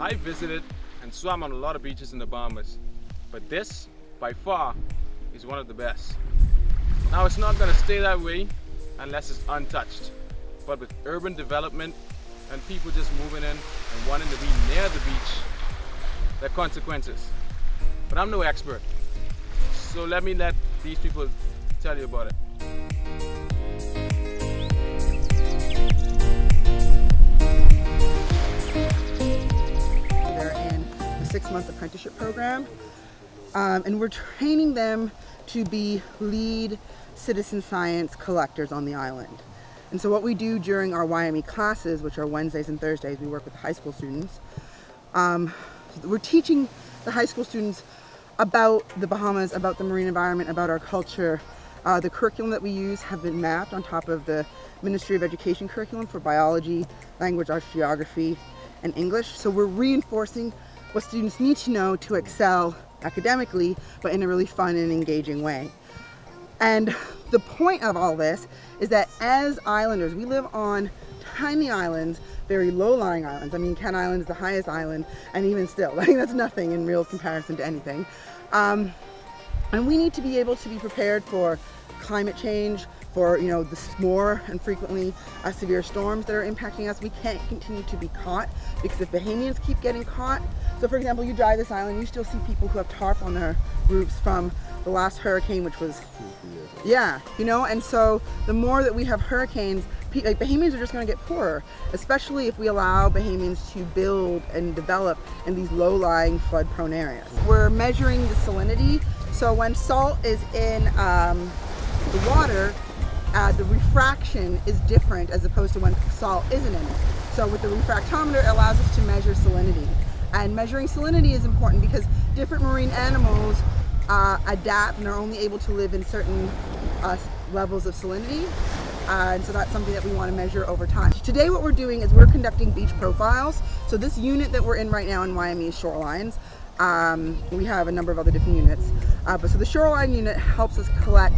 I visited and swam on a lot of beaches in the Bahamas, but this, by far, is one of the best. Now it's not going to stay that way unless it's untouched, but with urban development and people just moving in and wanting to be near the beach, there are consequences. But I'm no expert, so let these people tell you about it. They're in a 6-month apprenticeship program, and we're training them to be lead citizen science collectors on the island. And so what we do during our YME classes, which are Wednesdays and Thursdays, we work with high school students. We're teaching the high school students about the Bahamas, about the marine environment, about our culture. The curriculum that we use have been mapped on top of the Ministry of Education curriculum for biology, language arts, geography, and English. So we're reinforcing what students need to know to excel academically, but in a really fun and engaging way. And the point of all this is that as islanders, we live on tiny islands, very low-lying islands. I mean, Cat Island is the highest island, and even still, I think that's nothing in real comparison to anything. And we need to be able to be prepared for climate change, for the more and frequently severe storms that are impacting us. We can't continue to be caught, because if Bahamians keep getting caught, so for example, you drive this island, you still see people who have tarp on their roofs from the last hurricane, which was, and so the more that we have hurricanes, Bahamians are just going to get poorer, especially if we allow Bahamians to build and develop in these low-lying flood-prone areas. We're measuring the salinity, so when salt is in the water, the refraction is different as opposed to when salt isn't in it. So with the refractometer, it allows us to measure salinity. And measuring salinity is important because different marine animals adapt and are only able to live in certain levels of salinity. And so that's something that we want to measure over time. Today what we're doing is we're conducting beach profiles. So this unit that we're in right now in YME is shorelines. We have a number of other different units. But so the shoreline unit helps us collect,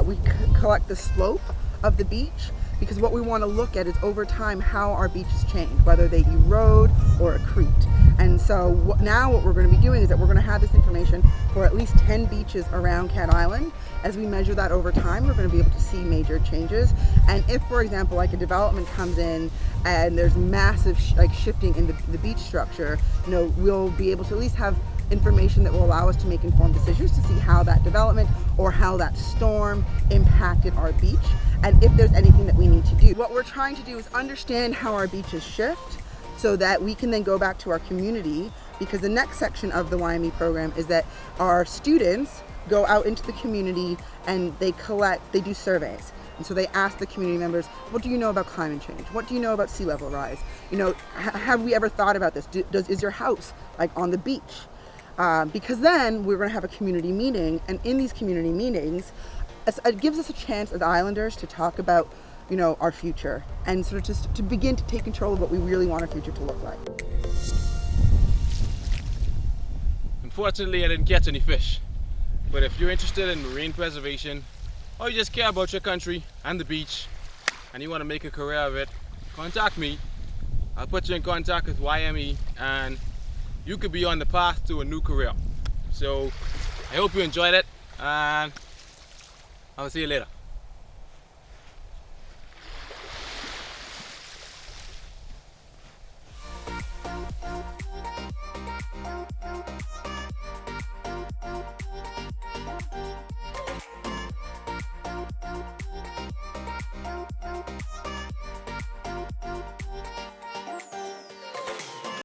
we collect the slope of the beach, because what we want to look at is over time how our beaches change, whether they erode or accrete. And so now what we're going to be doing is that we're going to have this information for at least 10 beaches around Cat Island. As we measure that over time, we're going to be able to see major changes. And if, for example, like a development comes in and there's massive shifting in the beach structure, we'll be able to at least have information that will allow us to make informed decisions to see how that development or how that storm impacted our beach, and if there's anything that we need to do. What we're trying to do is understand how our beaches shift so that we can then go back to our community, because the next section of the YME program is that our students go out into the community and they do surveys. And so they ask the community members, what do you know about climate change? What do you know about sea level rise? Have we ever thought about this? Is your house on the beach? Because then we're going to have a community meeting, and in these community meetings, it gives us a chance as islanders to talk about, our future, and sort of just to begin to take control of what we really want our future to look like. Unfortunately, I didn't catch any fish, but if you're interested in marine preservation, or you just care about your country and the beach, and you want to make a career of it, contact me. I'll put you in contact with YME, and you could be on the path to a new career. So I hope you enjoyed it, and I'll see you later.